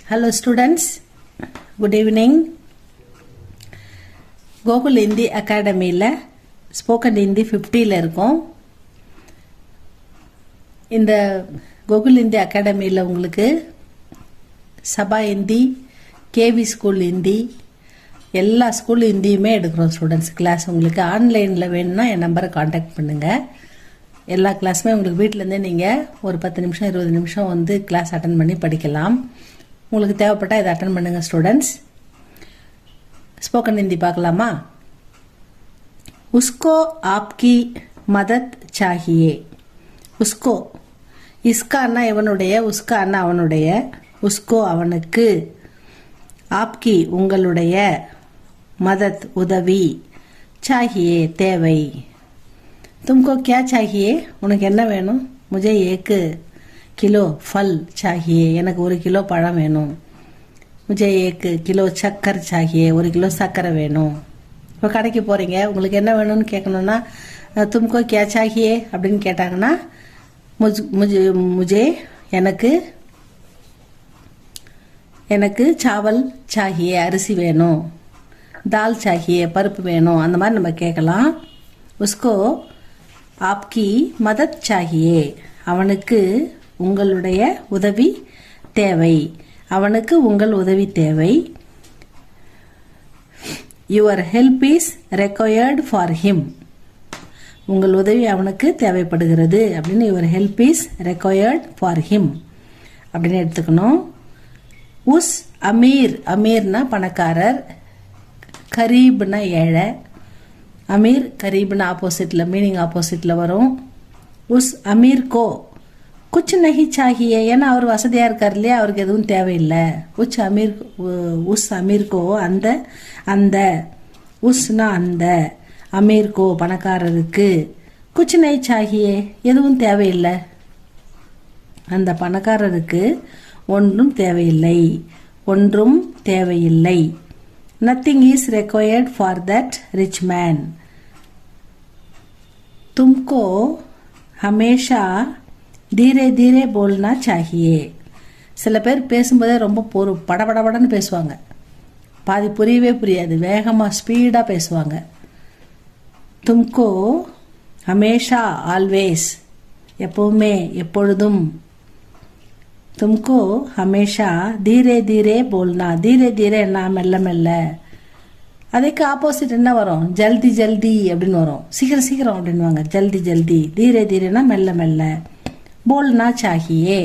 Hello students, good evening. Gokul Hindi அகாடமியில் spoken Hindi 50ல் இருக்கோம். இந்த கோகுல் ஹிந்தி அகாடமியில் உங்களுக்கு சபா ஹிந்தி, கேவி ஸ்கூல் ஹிந்தி, எல்லா ஸ்கூல் ஹிந்தியுமே எடுக்கிறோம் ஸ்டூடெண்ட்ஸ் கிளாஸ். உங்களுக்கு ஆன்லைனில் வேணும்னா என் நம்பரை காண்டாக்ட் பண்ணுங்கள். எல்லா கிளாஸுமே உங்களுக்கு வீட்டிலேருந்தே நீங்கள் ஒரு 10 நிமிஷம் 20 நிமிஷம் வந்து கிளாஸ் அட்டன் பண்ணி படிக்கலாம். உங்களுக்கு தேவைப்பட்டால் இதை அட்டன் பண்ணுங்கள் ஸ்டூடெண்ட்ஸ். ஸ்போக்கன் ஹிந்தி பார்க்கலாமா? உஸ்கோ ஆப்கி மதத் சாஹியே. உஸ்கோ, இஸ்கா அண்ணா இவனுடைய, உஸ்கா அண்ணா அவனுடைய, உஸ்கோ அவனுக்கு, ஆப்கி உங்களுடைய, மதத் உதவி, சாஹியே தேவை. तुमको क्या चाहिए? உனக்கு என்ன வேணும்? मुझे 1 किलो फल चाहिए. எனக்கு 1 கிலோ பழம் வேணும். मुझे 1 किलो சக்கர் चाहिए. 1 கிலோ சக்கரை வேணும். இப்போ கடைக்கு போகிறீங்க, உங்களுக்கு என்ன வேணும்னு கேட்கணுன்னா तुमको क्या चाहिए அப்படின்னு கேட்டாங்கன்னா मुझे எனக்கு சாவல் சாஹியே அரிசி வேணும், தால் சாஹியே பருப்பு வேணும், அந்த மாதிரி நம்ம கேட்கலாம். உஸ்கோ ஆப்கி மதத் சாஹியே, அவனுக்கு உங்களுடைய உதவி தேவை, அவனுக்கு உங்கள் உதவி தேவை. Your help is required for him, உங்கள் உதவி அவனுக்கு தேவைப்படுகிறது அப்படின்னு your help is required for him அப்படின்னு எடுத்துக்கணும். உஸ் அமீர், அமீர்னா பணக்காரர், கரீப்னா ஏழை. அமீர் கரீப்னா ஆப்போசிட்டில், மீனிங் ஆப்போசிட்டில் வரும். உஸ் அமீர் கோ குச் நஹி சாஹியே, ஏன்னா அவர் வசதியாக இருக்கார் இல்லையா, அவருக்கு எதுவும் தேவையில்லை. உஸ் அமீர் கோ அந்த உஸ்னா அந்த, அமீர் கோ பணக்காரருக்கு, குச் நஹி சாஹியே எதுவும் தேவையில்லை, அந்த பணக்காரருக்கு ஒன்றும் தேவையில்லை, ஒன்றும் தேவையில்லை. Nothing is required for that rich man. तुमको हमेशा धीरे धीरे बोलना चाहिए. சில பேர் பேசும்போதே ரொம்ப படபடன்னு பேசுவாங்க, பாதி புரியவே புரியாது, வேகமாக ஸ்பீடாக பேசுவாங்க. तुमको हमेशा ஆல்வேஸ் எப்பவுமே எப்பொழுதும், तुमको हमेशा धीरे धीरे बोलना, धीरे धीरे என்ன மெல்ல மெல்ல. அதுக்கு ஆப்போசிட் என்ன வரும்? ஜல்தி ஜல்தி அப்படின்னு வரும், சீக்கிரம் அப்படின்வாங்க, ஜல்தி ஜல்தி. தீரே தீரேனா மெல்ல மெல்ல. போல்னா சாஹியே